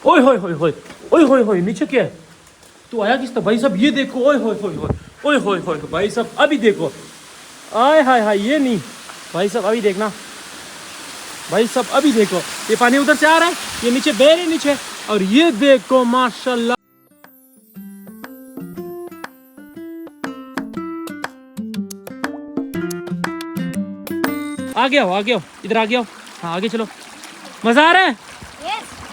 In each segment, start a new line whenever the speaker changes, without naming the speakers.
ओए होए होए होए, ओए होए होए, नीचे क्या है? तू आया किस तरह भाई साहब? ये देखो, ओए होए होए होए, ओए होए होए भाई साहब, अभी देखो, आय हाय हाय, ये नहीं भाई साहब, अभी देखना भाई साहब, अभी देखो, ये पानी उधर से आ रहा है, ये नीचे बह रहे नीचे, और ये देखो माशाल्लाह। आ गया हो, इधर आ गया हो। हाँ आगे चलो, मजा आ रहा है?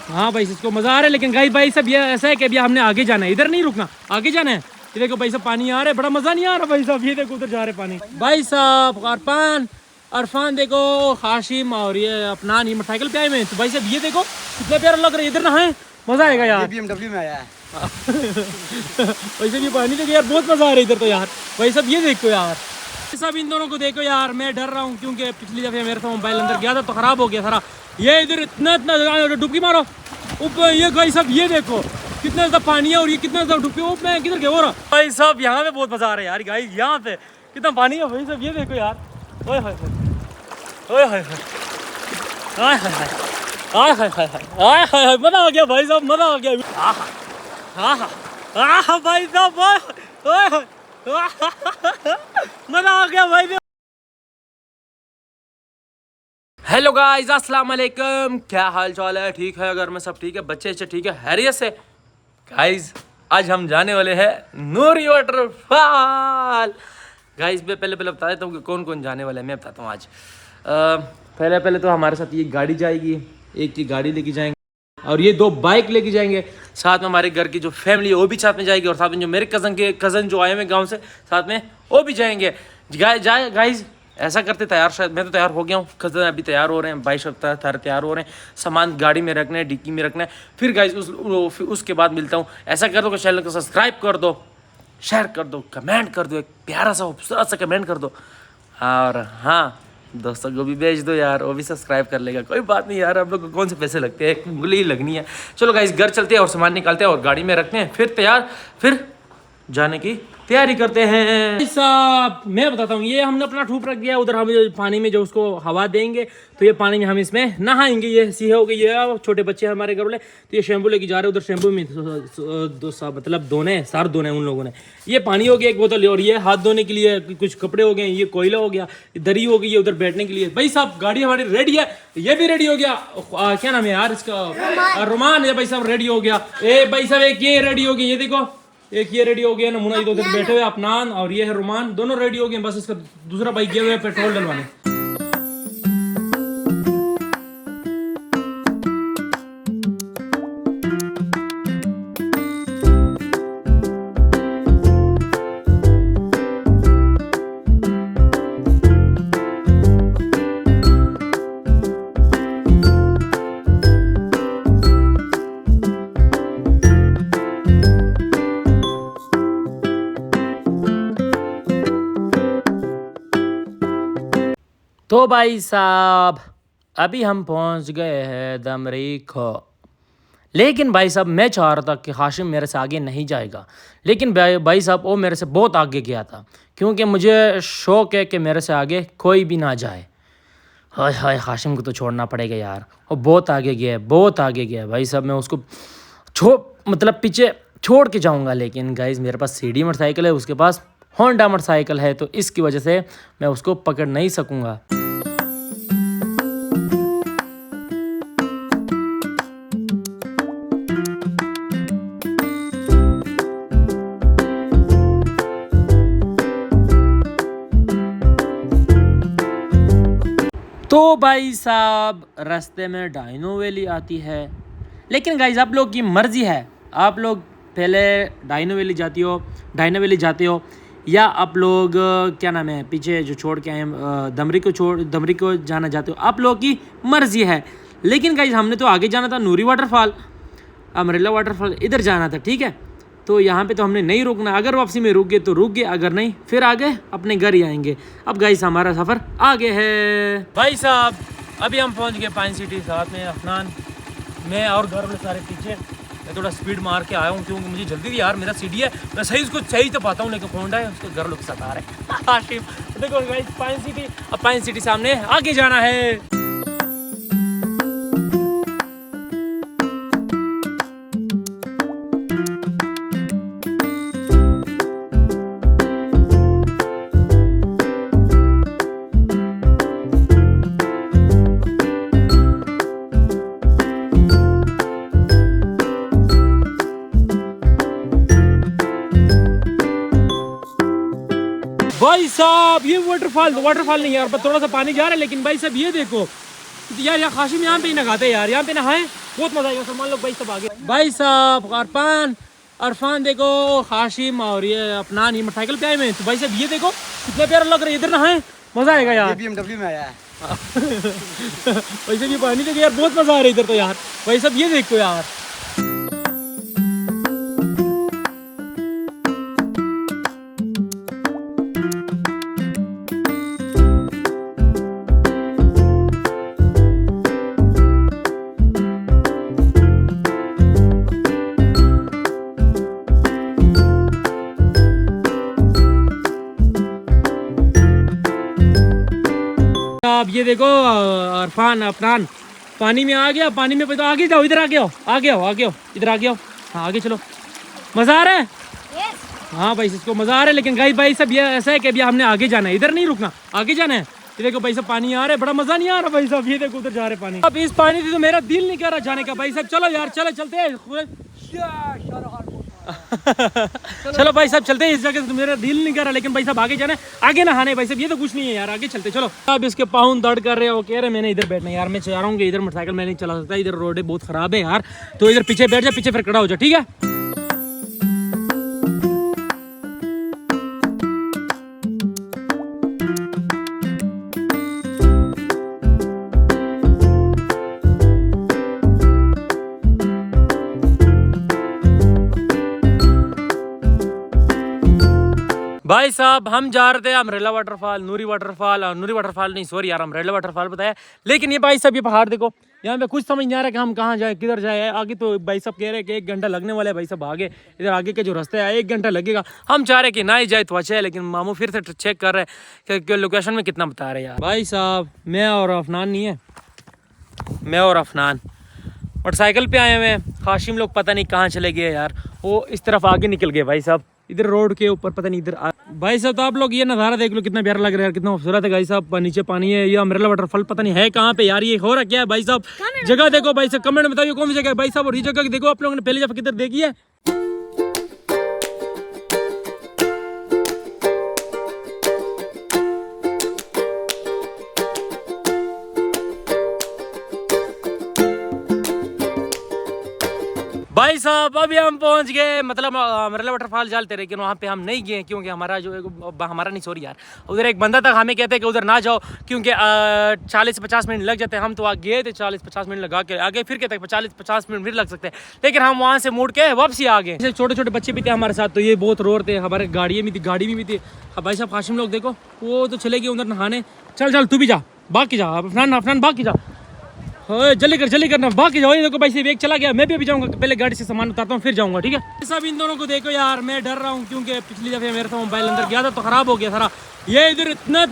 हाँ भाई इसको मजा आ रहा है, लेकिन गाइस भाई सब ये ऐसा है कि अभी हमने आगे जाना है, इधर नहीं रुकना, आगे जाना है। ये देखो भाई साहब पानी आ रहा है, बड़ा मजा नहीं आ रहा भाई साहब, ये देखो उधर जा रहे पानी भाई साहब। अरफान देखो, हाशिम और ये अपना नहीं मोटरसाइकिल पे आए में, तो भाई साहब ये देखो कितना प्यारा लग रहा है, इधर नहाए, मजा आएगा यार।
BMW में आया है।
भाई साहब ये पानी देखो यार, बहुत मजा आ रहा है इधर तो यार। भाई साहब ये देखो यार, सब इन दोनों को देखो यार, मैं डर रहा हूँ क्योंकि पिछली दफे मेरे तो मोबाइल अंदर गया था तो खराब हो गया सारा। ये इधर इतना जगह डुबकी मारो ऊपर, ये भाई साहब ये देखो कितना ज्यादा पानी है और ये कितना ज्यादा डुबकी, वो मैं किधर गया हो रहा भाई साहब। यहाँ पे बहुत मजा आ रहा है यार गाइस, यहाँ पे कितना पानी है भाई साहब, ये देखो यार, ओए हाय ओए हाय हाय हाय हाय हाय हाय हाय, मजा आ गया भाई साहब, मजा आ गया। आहा भाई साहब, ओए हाय मजा आ गया भाई। हेलो गाइस, अस्सलाम वालेकुम, क्या हाल चाल है? ठीक है, घर में सब ठीक है, बच्चे अच्छे ठीक है, हैरियत से। गाइस आज हम जाने वाले हैं नूरी वाटरफॉल। गाइस मैं पहले बता देता हूँ कि कौन कौन जाने वाला है, मैं बताता हूँ आज। पहले तो हमारे साथ ये गाड़ी जाएगी, एक की गाड़ी लेके जाएंगे और ये 2 बाइक लेके जाएंगे। साथ में हमारे घर की जो फैमिली है वो भी साथ में जाएगी, और साथ में जो मेरे कज़न जो आए हुए गांव से साथ में वो भी जाएंगे। गाइस ऐसा करते तैयार, शायद मैं तो तैयार हो गया हूँ, कज़न अभी तैयार हो रहे हैं, भाई सब तैयार हो रहे हैं, सामान गाड़ी में रखना है, डिक्की में रखना है। फिर गाइस उसके बाद मिलता हूँ। ऐसा कर दो कि चैनल को सब्सक्राइब कर दो, शेयर कर दो, कमेंट कर दो, एक प्यारा सा खूबसूरत सा कमेंट कर दो, और हाँ दोस्तों को भी भेज दो यार, वो भी सब्सक्राइब कर लेगा। कोई बात नहीं यार, आप लोग को कौन से पैसे लगते हैं, एक उंगली ही लगनी है। चलो गाइस घर चलते हैं और सामान निकालते हैं और गाड़ी में रखते हैं, फिर जाने की तैयारी करते हैं। साहब मैं बताता हूँ, ये हमने अपना ठूप रख दिया उधर, हम पानी में जो उसको हवा देंगे तो ये पानी में हम इसमें नहाएंगे। ये सीहे हो गई, ये छोटे बच्चे हैं हमारे घर वाले, तो ये शैम्पू लेके जा रहे हैं उधर, शैम्पू में मतलब सर धोने उन लोगों ने। ये पानी हो गया एक बोतल, और ये हाथ धोने के लिए कुछ कपड़े हो गए, ये कोयला हो गया, दरी हो गई है उधर बैठने के लिए। भाई साहब गाड़ी हमारी रेडी है, ये भी रेडी हो गया। क्या नाम है यार इसका? रोमान है भाई साहब, रेडी हो गया। ए भाई साहब एक ये रेडी हो गया, ये देखो एक ये रेडी हो गया, नमूना इधर उधर बैठे हुए, अपनान और ये है रुमान, दोनों रेडी हो गए। बस इसका दूसरा बाइक गया हुआ है पेट्रोल डलवाने। तो भाई साहब अभी हम पहुंच गए हैं दमरीखो, लेकिन भाई साहब मैं चाह रहा था कि हाशिम मेरे से आगे नहीं जाएगा, लेकिन भाई साहब वो मेरे से बहुत आगे गया था, क्योंकि मुझे शौक़ है कि मेरे से आगे कोई भी ना जाए। हाय हाय, हाशिम को तो छोड़ना पड़ेगा यार, वो बहुत आगे गया है, बहुत आगे गया है भाई साहब। मैं उसको मतलब पीछे छोड़ के जाऊँगा, लेकिन गाइस मेरे पास सीडी मोटरसाइकिल है, उसके पास होंडा मोटरसाइकिल है, तो इसकी वजह से मैं उसको पकड़ नहीं सकूँगा। तो भाई साहब रास्ते में डाइनो वैली आती है, लेकिन गाइस आप लोग की मर्ज़ी है, आप लोग पहले डाइनो वैली जाते हो या आप लोग क्या नाम है पीछे जो छोड़ के आए दमरी को जाना चाहते हो, आप लोग की मर्ज़ी है। लेकिन गाइस हमने तो आगे जाना था, नूरी वाटरफॉल, अमरेला वाटरफॉल, इधर जाना था, ठीक है। तो यहाँ पे तो हमने नहीं रुकना, अगर वापसी में रुक गए तो रुक गए, अगर नहीं फिर आगे अपने घर ही आएंगे। अब गाइस हमारा सफ़र आगे है। भाई साहब अभी हम पहुँच गए पाइन सिटी, साथ में अफनान, मैं और घर वाले सारे पीछे। मैं थोड़ा स्पीड मार के आया हूँ क्योंकि मुझे जल्दी थी यार, मेरा सीडी है, मैं सही तो पाता हूँ, लेकिन होंडा है, उसके घर लोग सता रहे हाशिम। देखो गाइस पाइन सिटी, अब पाइन सिटी सामने आगे जाना है। भाई साहब ये वाटरफॉल नहीं यार, पर थोड़ा सा पानी जा रहा है, लेकिन भाई साहब ये देखो यार, यहाँ खाशिम यहाँ पे ही नहाते हैं यार, यहाँ पे नहाए बहुत मजा आएगा। सलमान लोग भाई सब आगे, भाई साहब अरफान देखो, खाशिम और ये अपना ये मोटरसाइकिल पे आए हुए, तो भाई साहब ये देखो कितना प्यारा लग रहा है, इधर नहाए मजा आएगा यार।
BMW में आया है।
भाई साहब ये पानी देखो यार, बहुत मजा आ रहा है इधर तो यार। भाई साहब ये देखो यार, अब ये देखो अरफान अपनान पानी में आ गया, पानी में तो आगे जाओ, इधर आगे आओ, इधर आगे आओ, हाँ आगे चलो। मजा आ रहा है? हाँ भाई इसको मजा आ रहा है, लेकिन गाइस भाई सब ये ऐसा है कि अभी हमने आगे जाना है, इधर नहीं रुकना, आगे जाना है। ये देखो भाई सब पानी आ रहा है, बड़ा मजा नहीं आ रहा भाई साहब, ये देखो उधर जा रहे पानी। अब इस पानी से तो मेरा दिल नहीं कर रहा जाने का भाई साहब। चलो यार चलते हैं चलो भाई साहब चलते हैं, इस जगह से मेरा दिल नहीं कर रहा, लेकिन भाई साहब आगे जाना है, आगे नहाने भाई साहब, ये तो कुछ नहीं है यार, आगे चलते चलो। अब इसके पाँव दर्द कर रहे हैं, वो कह रहे मैंने इधर बैठना है यार, मैं चाह रहा हूँ कि इधर मोटरसाइकिल मैं नहीं चला सकता, इधर रोड बहुत खराब है यार, तो इधर पीछे बैठ जा, पीछे फिर खड़ा हो जा, ठीक है। भाई साहब हम जा रहे थे अमरेला वाटरफॉल, नूरी वाटरफॉल नहीं सॉरी यार, अमरेला वाटरफॉल बताया, लेकिन ये भाई साहब ये पहाड़ देखो, यहाँ पे कुछ समझ नहीं आ रहा कि हम कहाँ जाए, किधर जाए। आगे तो भाई साहब कह रहे हैं कि 1 घंटा लगने वाला है भाई साहब, आगे इधर आगे के जो रास्ते है 1 घंटा लगेगा। हम चाह रहे हैं कि ना ही जाए तो अच्छा है, लेकिन मामू फिर से चेक कर रहे हैं कि लोकेशन में कितना बता रहे हैं यार। भाई साहब मैं और अफनान नहीं है, मैं और अफनान मोटरसाइकिल पे आए हुए हैं, खाशिम लोग पता नहीं कहाँ चले गए यार, वो इस तरफ आगे निकल गए भाई साहब, इधर रोड के ऊपर पता नहीं इधर भाई साहब। तो आप लोग ये नज़ारा देख लो, कितना प्यारा लग रहा है यार, कितना खूबसूरत है भाई साहब। नीचे पानी है, ये अमरेला वाटरफॉल पता नहीं है कहाँ पे यार, ये हो रहा क्या है भाई साहब। जगह देखो भाई साहब, कमेंट में बताइए कौन सी जगह है भाई साहब, और ये जगह देखो आप लोगों ने पहले जब किधर देखी है। भाई साहब अभी हम पहुंच गए, मतलब अमरेला वाटरफॉल चलते, लेकिन वहाँ पे हम नहीं गए, क्योंकि हमारा जो हमारा नहीं सॉरी यार, उधर एक बंदा था, हमें कहते हैं कि उधर ना जाओ, क्योंकि 40 से 50 मिनट लग जाते हैं। हम तो आ गए थे 40-50 मिनट लगा के आगे, फिर कहते हैं 40-50 मिनट फिर लग सकते हैं, लेकिन हम वहाँ से मुड़ के वापसी आ गए। छोटे छोटे बच्चे भी थे हमारे साथ, तो ये बहुत रो रहे थे, हमारे गाड़ी में भी थी। भाई साहब खाशिम लोग देखो वो तो चले गए उधर नहाने, चल तू भी जा, बाकी जा अफनान बाकी जा, जल्दी करना बाकी जाओ। देखो भाई से एक चला गया, मैं भी अभी जाऊंगा, पहले गाड़ी से सामान उतारता हूँ फिर जाऊंगा, ठीक है। सब इन दोनों को देखो यार, मैं डर रहा हूँ, क्योंकि पिछली दफे मेरे साथ मोबाइल अंदर गया था तो खराब हो गया सारा। ये इधर इतना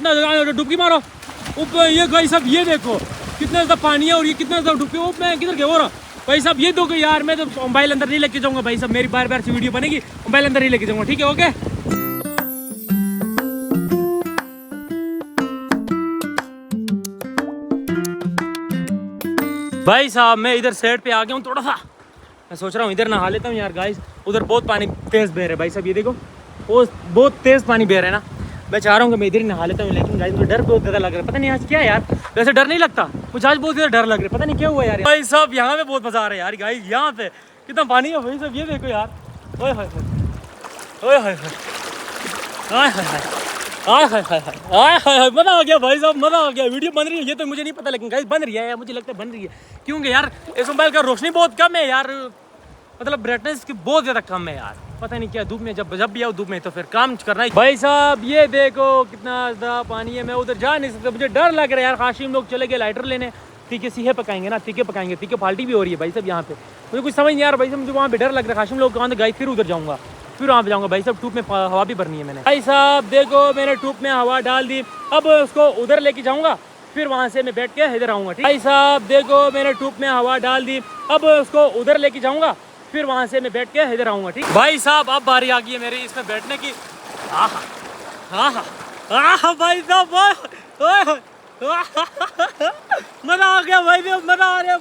डुबकी मारो ऊपर, ये भाई साहब ये देखो कितना ज्यादा पानी है, और ये कितना ज्यादा डुबकी, मैं किधर गया हो रहा भाई साहब। ये देखो यार, मैं तो मोबाइल अंदर नहीं लेके जाऊंगा भाई साहब, मेरी बार से वीडियो बनेगी, मोबाइल अंदर नहीं लेके जाऊंगा, ठीक है ओके। भाई साहब मैं इधर साइड पे आ गया हूँ थोड़ा सा, मैं सोच रहा हूँ इधर नहा लेता हूँ यार गाइस, उधर बहुत पानी तेज बह रहा है भाई साहब, ये देखो वो बहुत तेज पानी बह रहा है ना, मैं चाह रहा हूँ कि मैं इधर ही नहा लेता हूँ, लेकिन गाइस मुझे डर बहुत ज़्यादा लग रहा है, पता नहीं आज क्या है यार, वैसे डर नहीं लगता मुझे, आज बहुत ज़्यादा डर लग रहा है, पता नहीं क्या हुआ यार। भाई साहब यहाँ पे बहुत मजा आ रहा है यार गाइस, यहाँ पे कितना पानी है भाई साहब, ये देखो यार, ओए मजा आ गया भाई साहब, मजा आ गया। वीडियो बन रही है ये तो मुझे नहीं पता, लेकिन गाइस बन रही है, मुझे लगता है बन रही है, क्योंकि यार इस मोबाइल का रोशनी बहुत कम है यार, मतलब ब्राइटनेस की बहुत ज्यादा कम है यार, पता नहीं क्या धूप में जब भी आओ धूप में तो फिर काम करना है। भाई साहब ये देखो कितना ज्यादा पानी है, मैं उधर जा नहीं सकता, मुझे डर लग रहा है यार। खाशिम लोग चले गए लाइटर लेने, तीखे सीहे पकाएंगे ना, तीखे पार्टी भी हो रही है भाई साहब यहाँ पे, मुझे कुछ समझ नहीं यार भाई साहब, मुझे वहाँ पे डर लग रहा है। खाशिम लोग कहाँ गए, फिर उधर जाऊँगा, फिर वहाँ पे जाऊँगा भाई साहब। ट्यूब में हवा भी भरनी है मैंने, भाई साहब देखो मैंने ट्यूब में हवा डाल दी, अब उसको उधर लेके जाऊँगा, फिर वहाँ से मैं बैठ के इधर आऊँगा, ठीक। भाई साहब देखो मैंने ट्यूब में हवा डाल दी, अब उसको उधर लेके जाऊँगा, फिर वहाँ से मैं बैठ के इधर आऊँगा, ठीक। भाई साहब अब बारी आ गई है मेरी इसमें बैठने की, भाई साहब मजा आ गया भाई साहब, मजा आ रहा है,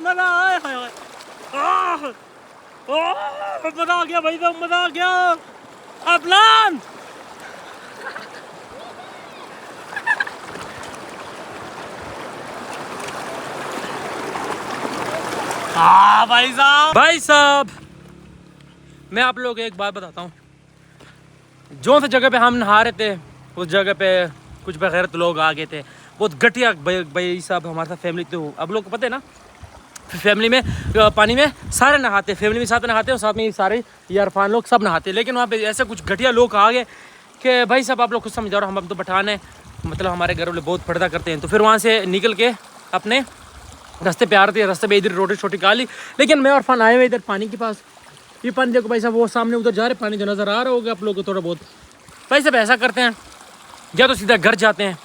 मजा आ गया भाई साहब, मजा आ गया। अफनान भाई साहब मैं आप लोगों को एक बात बताता हूँ। जो सी जगह पे हम नहा रहे थे उस जगह पे कुछ बगैरत लोग आ गए थे, बहुत घटिया भाई साहब हमारे साथ फैमिली। तो अब लोग को पता है ना, फैमिली में पानी में सारे नहाते, फैमिली में साथ नहाते और साथ में सारे यारफान लोग सब नहाते। लेकिन वहाँ पे ऐसे कुछ घटिया लोग आ गए कि भाई साहब आप लोग खुद समझ रहे हो, हम तो पठान है, मतलब हमारे घर वाले बहुत पर्दा करते हैं। तो फिर वहाँ से निकल के अपने रास्ते पे आ रहे थे, रास्ते पे इधर रोटी छोटी खा ली। लेकिन मैं और फन आए हुए इधर पानी के पास। ये पानी देखो भाई साहब, वो सामने उधर जा रहे पानी जो नज़र आ रहा होगा आप लोगों को थोड़ा बहुत। भाई साहब ऐसा करते हैं, या तो सीधा घर जाते हैं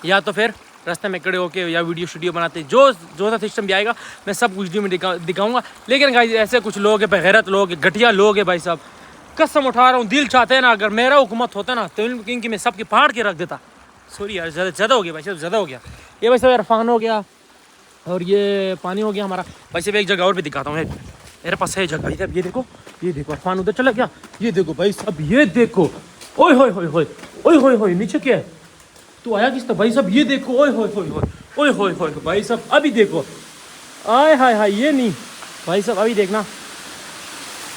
या तो फिर रास्ते में खड़े होके या वीडियो स्टूडियो बनाते हैं। जो सा सिस्टम भी आएगा मैं सब वीडियो में दिखाऊंगा। लेकिन गाइस ऐसे कुछ लोग हैं, बेगैरत लोग हैं, घटिया लोग हैं भाई साहब। कसम उठा रहा हूँ, दिल चाहते हैं ना अगर मेरा हुकूमत होता ना तो इनकी मैं सबकी फाड़ के रख देता। सॉरी यार, ज़्यादा हो गया भाई साहब, ज़्यादा हो गया। ये भाई साहब इरफान हो गया और ये पानी हो गया हमारा। भाई साहब एक जगह और भी दिखाता हूँ, मेरे पास है जगह। ये देखो, ये देखो इरफान उधर चला गया। ये देखो भाई साहब, ये देखो, ओए होए होए होए ओए होए होए, नीचे क्या है? तू आया किस तरह भाई साहब? ये देखो, ओए होए होए होए ओए होए होए भाई साहब, अभी देखो, आय हाय हाय, ये नहीं भाई साहब, अभी देखना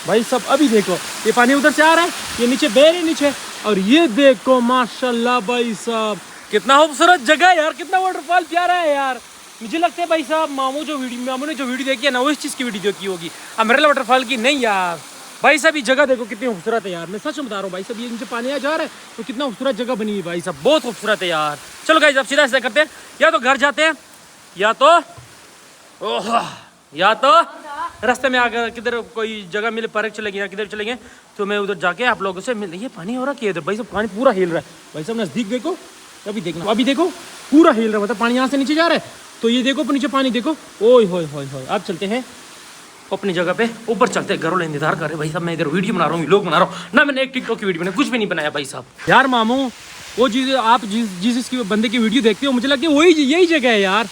भाई साहब, अभी देखो, ये पानी उधर से आ रहा है, ये नीचे बह रही नीचे। और ये देखो माशाल्लाह भाई साहब, कितना खूबसूरत जगह है यार, कितना वाटरफॉल प्यारा है यार। मुझे लगता है भाई साहब मामू ने जो वीडियो देखी है ना, वो इस चीज़ की वीडियो की होगी, अमरेला वाटरफॉल की नहीं यार। भाई साहब ये जगह देखो कितनी खूबसूरत है यार, मैं सच बता रहा हूँ भाई साहब। ये नीचे पानी आ जा रहा है तो कितना खूबसूरत जगह बनी है भाई साहब, बहुत खूबसूरत है यार। चलो गाइस अब सीधा ऐसा करते हैं, या तो घर जाते हैं या तो रास्ते में आकर किधर कोई जगह मिले, पार्क चलेंगे या किधर चलेंगे तो मैं उधर जाके आप लोगों से मिल। ये पानी हो रहा है इधर भाई साहब, पानी पूरा हिल रहा है भाई साहब, नजदीक देखो, अभी देखना, अभी देखो पूरा हिल रहा है, मतलब पानी यहाँ से नीचे जा रहा है। तो ये देखो नीचे पानी देखो, ओए होए होए होए। अब चलते हैं अपनी जगह पे, ऊपर चलते हैं। घर वाले इंतजार कर रहे भाई साहब, मैं इधर वीडियो बना रहा हूँ, व्लॉग बना रहा हूँ ना, मैंने एक टिकटॉक की वीडियो बनाई, कुछ भी नहीं बनाया भाई साहब। यार मामू वो चीज़ आप जिस बंदे की वीडियो देखते हो, मुझे लगता है वही यही जगह है यार।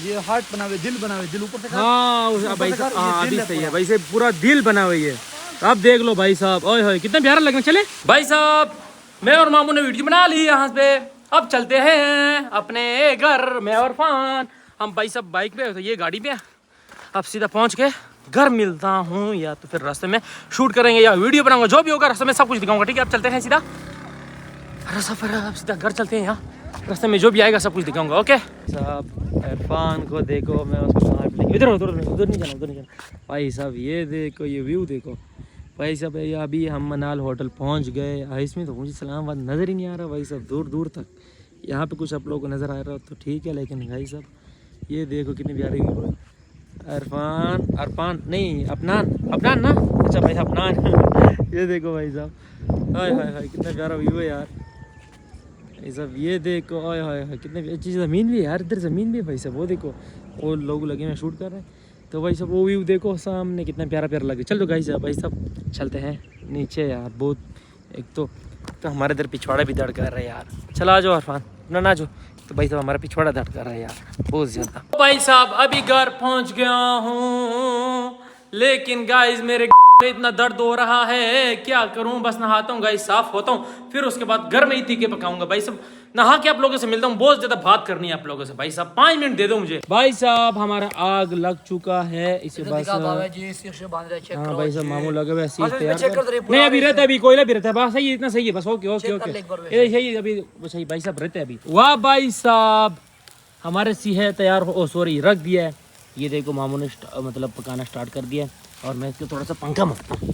ये हार्ट बनावे, दिल ऊपर से।
हाँ भाई साहब, हाँ अभी सही है भाई साहब, पूरा दिल बना हुई है। आप देख लो भाई साहब, ओए होए कितना प्यारा लगना। चले भाई साहब, मैं और मामू ने वीडियो बना ली यहाँ पे, अब चलते हैं अपने घर। मैं और फान हम भाई साहब बाइक पे, तो ये गाड़ी पे, अब सीधा पहुँच के घर मिलता हूँ, या तो फिर रास्ते में शूट करेंगे या वीडियो बनाऊंगा, जो भी होगा रास्ते में सब कुछ दिखाऊंगा। ठीक है अब चलते हैं सीधा सफर, अब सीधा घर चलते हैं। यहाँ रास्ते में जो भी आएगा सब कुछ दिखाऊंगा। ओके साहब इरफान को देखो, मैं उसको इधर उधर नहीं जाना भाई साहब। ये देखो, ये व्यू देखो भाई साहब। अभी हम मनाल होटल पहुँच गए। इसमें तो मुझे इस्लामाबाद नज़र ही नहीं आ रहा भाई साहब, दूर दूर तक। यहाँ पे कुछ आप लोगों को नज़र आ रहा हो तो ठीक है, लेकिन भाई साहब ये देखो कितनी प्यारी व्यू है। अरफान नहीं, अपनान ना, अच्छा भाई अपनान ये देखो भाई साहब, हाय हाय हाय कितना प्यारा व्यू है यार भाई साहब। ये देखो हाय हाय हाय कितनी अच्छी ज़मीन भी है यार, इधर ज़मीन भी है भाई साहब। वो देखो वो लोग लगे हैं शूट कर रहे हैं, तो भाई साहब वो व्यू देखो सामने, कितना प्यारा प्यारा लगे। चलो भाई साहब चलते हैं नीचे यार। बहुत एक तो हमारे इधर पिछवाड़ा भी दर्द कर रहा है यार। चला आ जाओ अरफान, ना जो तो भाई साहब हमारा पिछवाड़ा दर्द कर रहा है यार बहुत ज़्यादा। भाई साहब अभी घर पहुंच गया हूँ, लेकिन गाइस मेरे में इतना दर्द हो रहा है, क्या करूं। बस नहाता हूँ गाइस, साफ होता हूँ, फिर उसके बाद घर में ही तीखे पकाऊंगा भाई साहब। नहा के आप लोगों से मिलता हूँ, बहुत ज्यादा बात करनी है आप लोगों से भाई साहब। 5 मिनट दे दो मुझे। भाई साहब हमारा आग लग चुका है, इसे बस हाँ भाई साहब मामू लगे हुए नहीं, अभी रहता है, अभी कोयला भी रहता है, बस सही, इतना सही है बस। ओके ओके ओके सही अभी सही भाई साहब रहते हैं अभी। वाह भाई साहब हमारे सीहे तैयार हो, सॉरी रख दिया है। ये देखो मामू ने मतलब पकाना स्टार्ट कर दिया और मैं इसको थोड़ा सा पंखा मारता हूँ।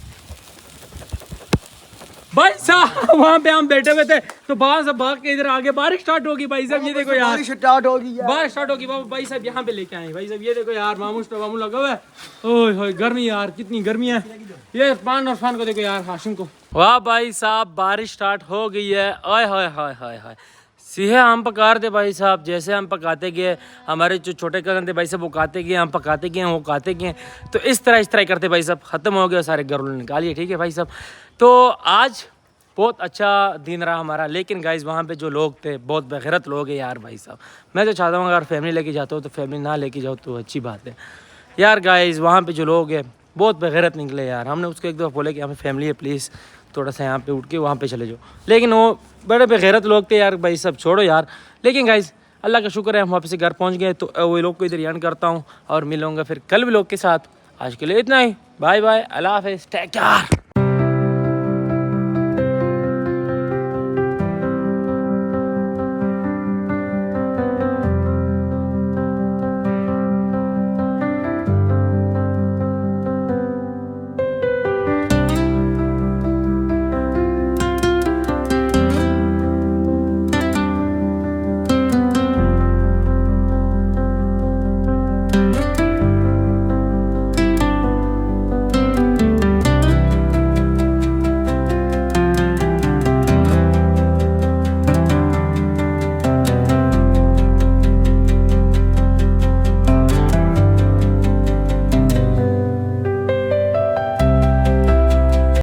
भाई साहब वहाँ पे हम बैठे हुए थे तो बाहर से भाग के इधर आगे बारिश स्टार्ट होगी भाई साहब। ये देखो यार बारिश स्टार्ट होगी भाई साहब, यहाँ पे लेके आए भाई साहब। ये देखो यार मामू लगा हुआ है, ओए गर्मी यार कितनी गर्मी है। ये पान और फान को देखो यार, हाशिम को। वाह भाई साहब बारिश स्टार्ट हो गई है, आय हाय हाय हाय हाय। सीहे हम पका रहे थे भाई साहब, जैसे हम पकाते गए, हमारे जो छोटे कज़न थे भाई साहब वो खाते गए, हम पकाते गए, वो खाते गए, तो इस तरह करते भाई साहब ख़त्म हो गया, सारे घर वालों निकालिए। ठीक है भाई साहब, तो आज बहुत अच्छा दिन रहा हमारा। लेकिन गाइस वहाँ पे जो लोग थे बहुत बेगैरत लोग हैं यार भाई साहब। मैं तो चाहता हूँ अगर फैमिली लेके जाते हो तो फैमिली ना लेके जाओ तो अच्छी बात है यार। गाइस वहाँ पे जो लोग हैं बहुत बेगैरत निकले यार। हमने उसको एक दफ़ा बोला कि हमें फैमिली है, प्लीज़ थोड़ा सा यहाँ पे उठ के वहाँ पे चले जाओ, लेकिन वो बड़े बेगैरत लोग थे यार भाई साहब, छोड़ो यार। लेकिन गाइस अल्लाह का शुक्र है हम वापस घर पहुँच गए। तो वो लोग को इधर यान करता हूँ और मिलूंगा फिर कल भी लोग के साथ। आज के लिए इतना ही, बाय बाय, अल्लाह हाफिज़, टेक केयर।